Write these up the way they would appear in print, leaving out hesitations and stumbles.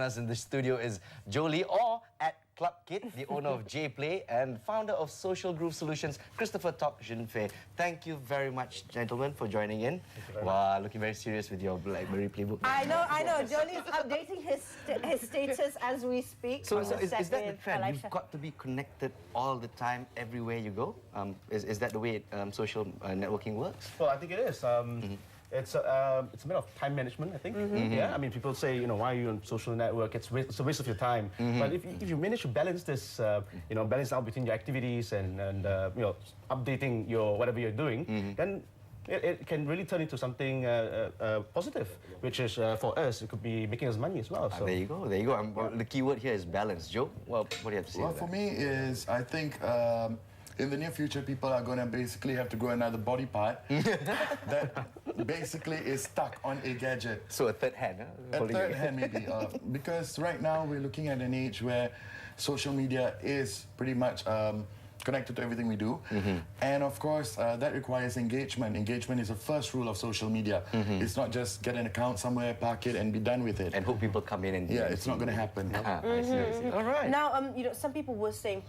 Joining us in the studio is Jolie, or at Club Kid, the owner of J Play and founder of Social Groove Solutions, Christopher Tock Jinfei. Thank you very much, gentlemen, for joining in. Wow, looking very serious with your BlackBerry playbook. I know. Jolie is updating his status as we speak. So is that the trend? You've got to be connected all the time, everywhere you go? Is that the way social networking works? Well, I think it is. It's a matter of time management, I think. Yeah, I mean, people say, why are you on social network? It's a waste of your time. But if you manage to balance this, balance out between your activities and updating your whatever you're doing, then it can really turn into something positive, which is for us, it could be making us money as well. So. There you go. The key word here is balance. Joe, well, what do you have to say? Well, for me is, I think in the near future, people are going to basically have to grow another body part that basically is stuck on a gadget. So a third hand, huh? A third hand, maybe. Because right now, we're looking at an age where social media is pretty much connected to everything we do. And of course, that requires engagement. Engagement is the first rule of social media. It's not just get an account somewhere, park it, and be done with it. And hope people come in and... Yeah, it's not going to happen. I see. All right. Now, some people were saying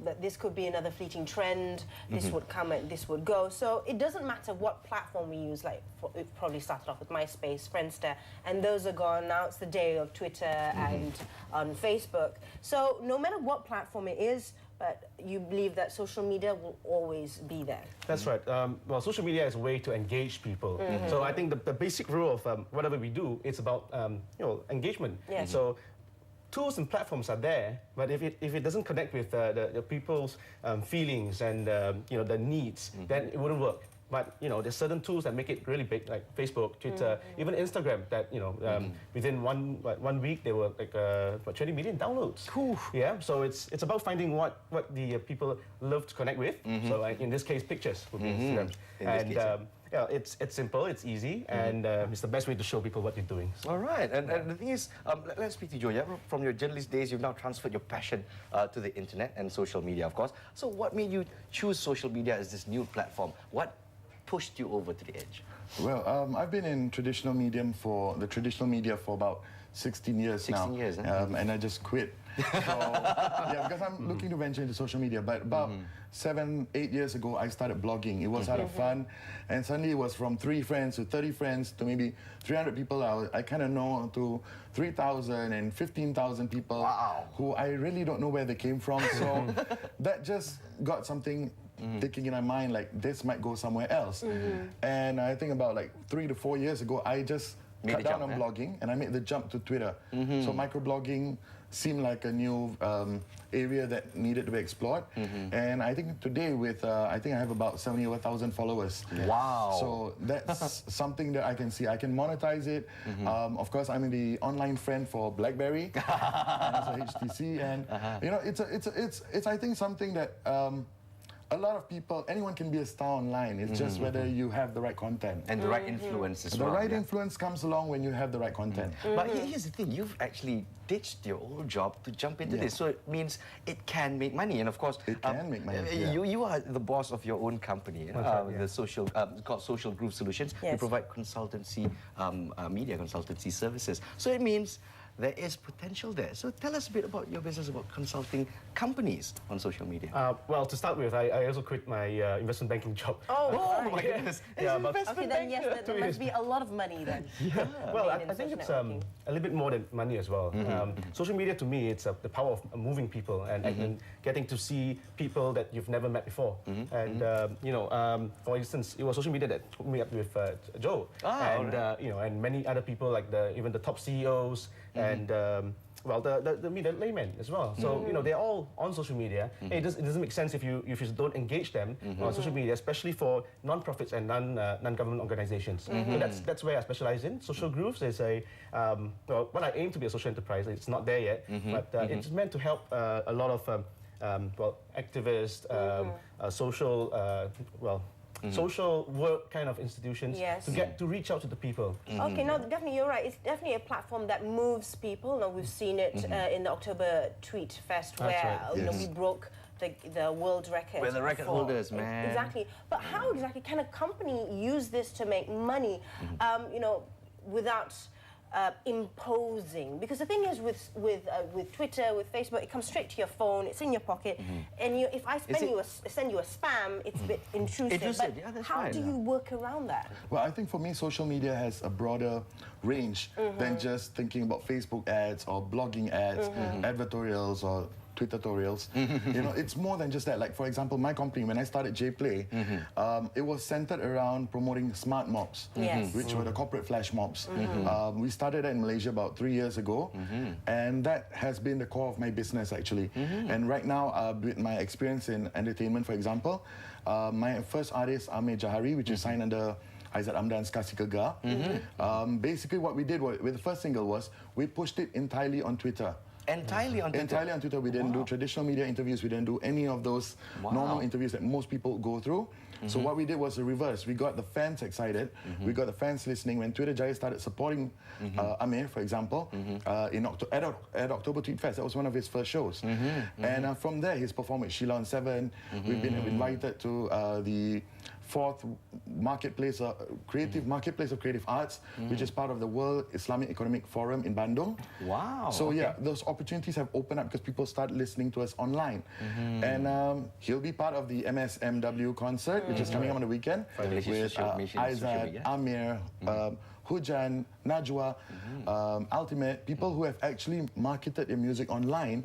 that this could be another fleeting trend. This would come and this would go. So it doesn't matter what platform we use. Like, it probably started off with MySpace, Friendster, and those are gone. Now it's the day of Twitter and on Facebook. So no matter what platform it is, but you believe that social media will always be there. That's right. Well, social media is a way to engage people. So I think the basic rule of whatever we do, it's about engagement. Yes. So tools and platforms are there, but if it doesn't connect with the people's feelings and their needs, then it wouldn't work. But there's certain tools that make it really big, like Facebook, Twitter, even Instagram. That within one week there were like 20 million downloads. Yeah, so it's about finding what the people love to connect with. So like in this case, pictures would be Instagram. Yeah, it's simple, it's easy, and it's the best way to show people what you're doing. All right, and the thing is, let's speak to Joe. Yeah? From your journalist days, you've now transferred your passion to the internet and social media, of course. So what made you choose social media as this new platform? What pushed you over to the edge? Well, I've been in traditional media for about 16 years now. 16 years, huh? And I just quit. So, yeah, because I'm looking to venture into social media. But about 7, 8 years ago, I started blogging. It was out of fun. And suddenly it was from 3 friends to 30 friends to maybe 300 people I kind of know, to 3,000 and 15,000 people who I really don't know where they came from. So that just got something thinking in my mind, like, this might go somewhere else. And I think about like 3 to 4 years ago, I just cut down on blogging and I made the jump to Twitter. So microblogging seemed like a new area that needed to be explored. And I think today with, I think I have about 70,000 followers. Wow. So that's something that I can see. I can monetize it. Of course, I'm the online friend for BlackBerry and also HTC. And it's I think something that a lot of people, anyone can be a star online. It's just whether you have the right content. And the right influence as well. The right influence comes along when you have the right content. But here's the thing, you've actually ditched your old job to jump into this. So it means it can make money. And of course, it can make money. You are the boss of your own company, the social, called Social Groove Solutions. You provide consultancy, media consultancy services. So it means there is potential there. So tell us a bit about your business, about consulting companies on social media. Well, to start with, I also quit my investment banking job. Oh my goodness. Yeah, but okay, then yes, there must be a lot of money then. Well, I think it's a little bit more than money as well. Social media, to me, it's the power of moving people and getting to see people that you've never met before. And for instance, it was social media that hooked me up with Joe and many other people, like even the top CEOs and well, the laymen as well. So they're all on social media. It doesn't make sense if you don't engage them on social media, especially for non-profits and non-government organizations. So that's where I specialize in. Social Grooves is well, I aim to be a social enterprise. It's not there yet, but it's meant to help a lot of well, activists, social social work kind of institutions to reach out to the people. Okay, no, definitely you're right. It's definitely a platform that moves people. Now, we've seen it in the October Tweet Fest where we broke the world record. We're the record holders, man. Exactly. But how exactly can a company use this to make money, without imposing, because the thing is with Twitter, with Facebook, it comes straight to your phone, it's in your pocket, and if I send you a spam, it's a bit intrusive. But yeah, that's how right, do you work around that? Well, I think for me, social media has a broader range than just thinking about Facebook ads or blogging ads, advertorials or Twittertorials. You know, it's more than just that. Like, for example, my company, when I started JPlay, it was centered around promoting smart mobs, which were the corporate flash mobs. We started that in Malaysia about 3 years ago, and that has been the core of my business, actually. And right now, with my experience in entertainment, for example, my first artist, Amir Jahari, which is signed under Aizat Amdan's Kasih Kegar. Basically, what we did with the first single was we pushed it entirely on Twitter. Entirely on Twitter? Entirely on Twitter. We didn't do traditional media interviews. We didn't do any of those normal interviews that most people go through. So what we did was the reverse. We got the fans excited. We got the fans listening. When Twitter Jaya started supporting Amir, for example, at October Tweet Fest, that was one of his first shows. And from there, he's performed with Sheila on 7. We've been invited to the 4th marketplace, creative marketplace of creative arts, which is part of the World Islamic Economic Forum in Bandung. Wow. So yeah, those opportunities have opened up because people start listening to us online. And he'll be part of the MSMW concert, which is coming up on the weekend, with Aizat, Amir, Hujan, Najwa, Ultimate, people who have actually marketed their music online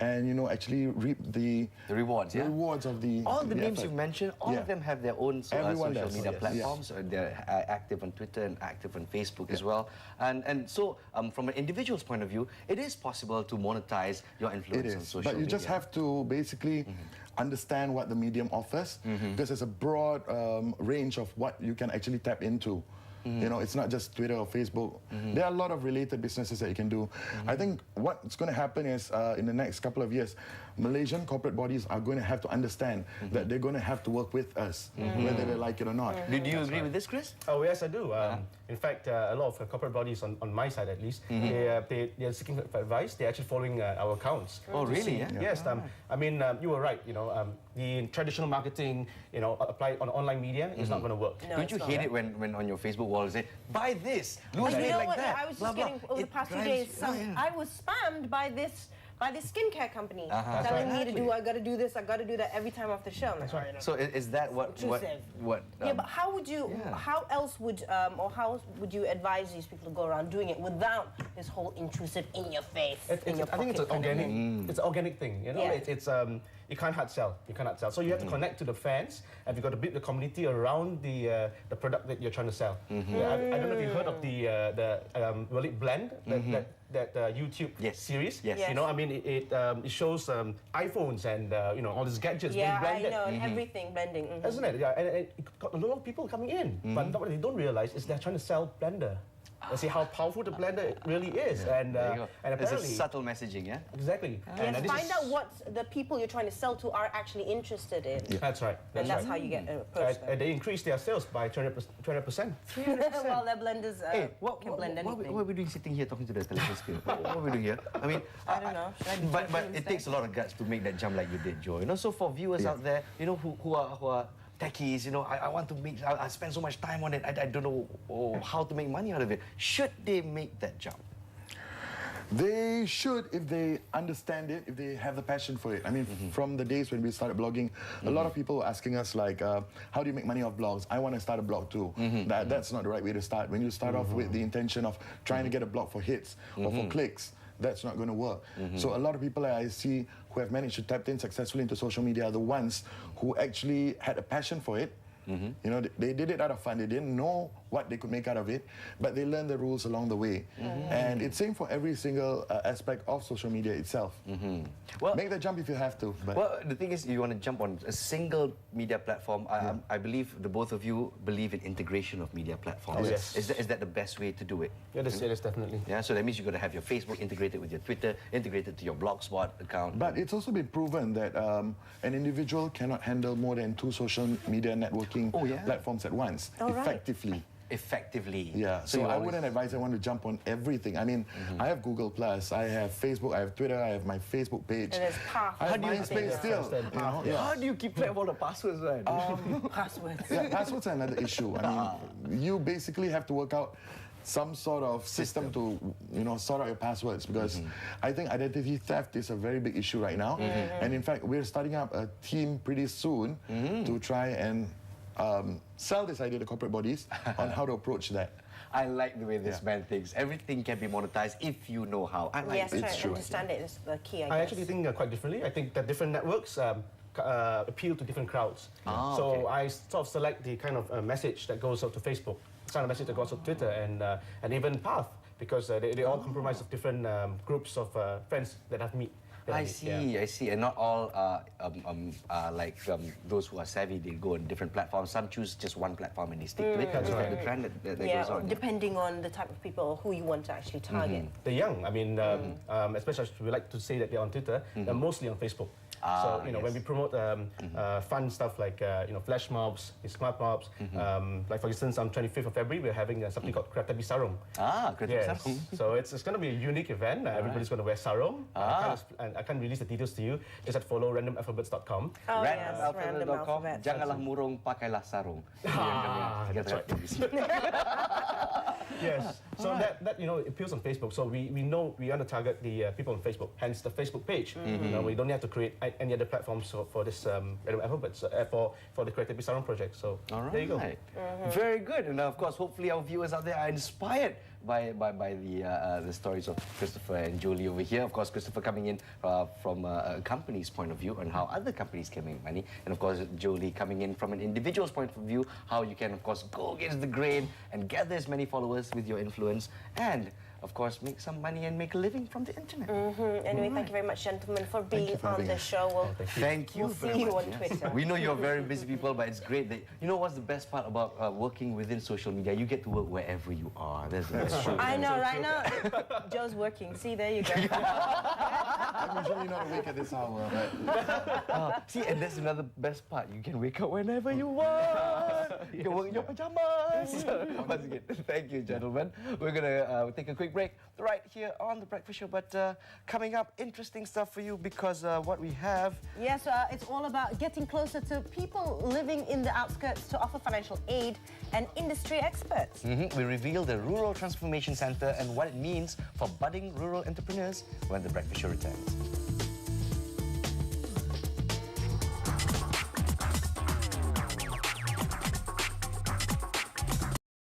and, you know, actually reap the rewards, rewards of the all the names effort. you've mentioned, all of them have their own social media platforms. They're active on Twitter and active on Facebook as well. And so, from an individual's point of view, it is possible to monetize your influence on social media. But you just have to basically understand what the medium offers, because there's a broad range of what you can actually tap into. You know, it's not just Twitter or Facebook. There are a lot of related businesses that you can do. I think what's going to happen is in the next couple of years, Malaysian corporate bodies are going to have to understand that they're going to have to work with us, whether they like it or not. Do you agree with this, Chris? Oh, yes, I do. In fact, a lot of corporate bodies, on my side at least, they're seeking advice. They're actually following our accounts. Oh, really? Yes. I mean, you were right. You know, the traditional marketing, you know, applied on online media is not going to work. No, don't you hate it when on your Facebook wall you say, buy this, lose weight like that? I was just getting, over the past 2 days, I was spammed by this skincare company telling me to do, I got to do this, I got to do that every time after the show. Like, right. So is that what yeah, but how would you, how else would, or how would you advise these people to go around doing it without this whole intrusive in your face, in your pocket? I think it's an organic, it's an organic thing, you know? It's you can't hard sell. You cannot sell. So you have to connect to the fans, and you've got to build the community around the product that you're trying to sell. I don't know if you heard of the Blend, that YouTube series. Yes. You know, I mean, it shows iPhones and you know, all these gadgets being Yeah, blended. I know, and everything blending. Isn't it? Yeah, and it got a lot of people coming in, but what they don't realize is they're trying to sell Blender. See how powerful the blender really is, and apparently it's a subtle messaging, yeah. Exactly. Yes, find out what the people you're trying to sell to are actually interested in. That's right. That's how you get approached. And they increase their sales by 200%. 300%. Well, their blenders can blend anything. What are we doing sitting here talking to the television screen? What are we doing here? I mean, I don't know. But it takes a lot of guts to make that jump like you did, Joe. You know, so for viewers out there, you know, who are techies, you know, I want to make, I spend so much time on it, I don't know how to make money out of it. Should they make that jump? They should, if they understand it, if they have the passion for it. I mean, from the days when we started blogging, a lot of people were asking us, like, how do you make money off blogs? I want to start a blog too. That's not the right way to start. When you start off with the intention of trying to get a blog for hits or for clicks, that's not going to work. So a lot of people that I see who have managed to tap in successfully into social media are the ones who actually had a passion for it. You know, they did it out of fun. They didn't know what they could make out of it, but they learned the rules along the way. And it's same for every single aspect of social media itself. Well, make the jump if you have to. But well, the thing is, you want to jump on a single media platform. I believe the both of you believe in integration of media platforms. Oh, yes. Is that the best way to do it? Yeah, it is definitely. Yeah, so that means you've got to have your Facebook integrated with your Twitter, integrated to your Blogspot account. But it's also been proven that an individual cannot handle more than 2 social media networking platforms at once, effectively. Effectively. Yeah, so I wouldn't advise anyone to jump on everything. I mean, I have Google+, I have Facebook, I have Twitter, I have my Facebook page. And there's I have MySpace still. You know? How do you keep track of all the passwords, right? Passwords. Yeah, passwords are another issue. I mean, you basically have to work out some sort of system to, sort out your passwords, because I think identity theft is a very big issue right now. And in fact, we're starting up a team pretty soon to try and sell this idea to corporate bodies on how to approach that. I like the way this man thinks. Everything can be monetized if you know how. I like yes, it. It's true. Understand it is the key, I guess. I actually think quite differently. I think that different networks appeal to different crowds. So I sort of select the kind of message that goes out to Facebook, kind of message that goes out to Twitter, and even Path, because they all comprise of different groups of friends that I've met. I see. And not all those who are savvy, they go on different platforms. Some choose just one platform and they stick to it. That's the trend that goes on. Depending on the type of people who you want to actually target. The young, I mean, especially we like to say that they're on Twitter, they're mostly on Facebook. So, when we promote fun stuff like, flash mobs, smart mobs, like for instance, on 25th of February, we're having something called Kereta Sarung. Kereta Sarung. So it's going to be a unique event. Everybody's going to wear sarung. I can't release the details to you. Just have to follow randomalphabets.com. Randomalphabets.com. Janganlah murung, pakailah sarung. That's right. Yes. So that appeals on Facebook. So we know we want to target the people on Facebook. Hence the Facebook page. We don't have to create any other platforms for this Random Alphabets for the Creative Sarung project. So there you go. Very good. And of course, hopefully our viewers out there are inspired by the stories of Christopher and Jolie over here. Of course, Christopher coming in from a company's point of view on how other companies can make money, and of course Jolie coming in from an individual's point of view, how you can of course go against the grain and gather as many followers with your influence, and of course make some money and make a living from the internet. Anyway, thank you very much, gentlemen, for being on the show. Thank you. We'll see you on Twitter. We know you're very busy people, but it's great that what's the best part about working within social media? You get to work wherever you are. That's true. I know, right now Joe's working. See, there you go. I'm usually not awake at this hour, but... See, and that's another best part. You can wake up whenever you want. You can work in your pajamas. Once again, thank you, gentlemen. We're going to take a quick break right here on The Breakfast Show. But coming up, interesting stuff for you, because what we have... Yes, it's all about getting closer to people living in the outskirts to offer financial aid and industry experts. We reveal the Rural Transformation Centre and what it means for budding rural entrepreneurs when The Breakfast Show returns.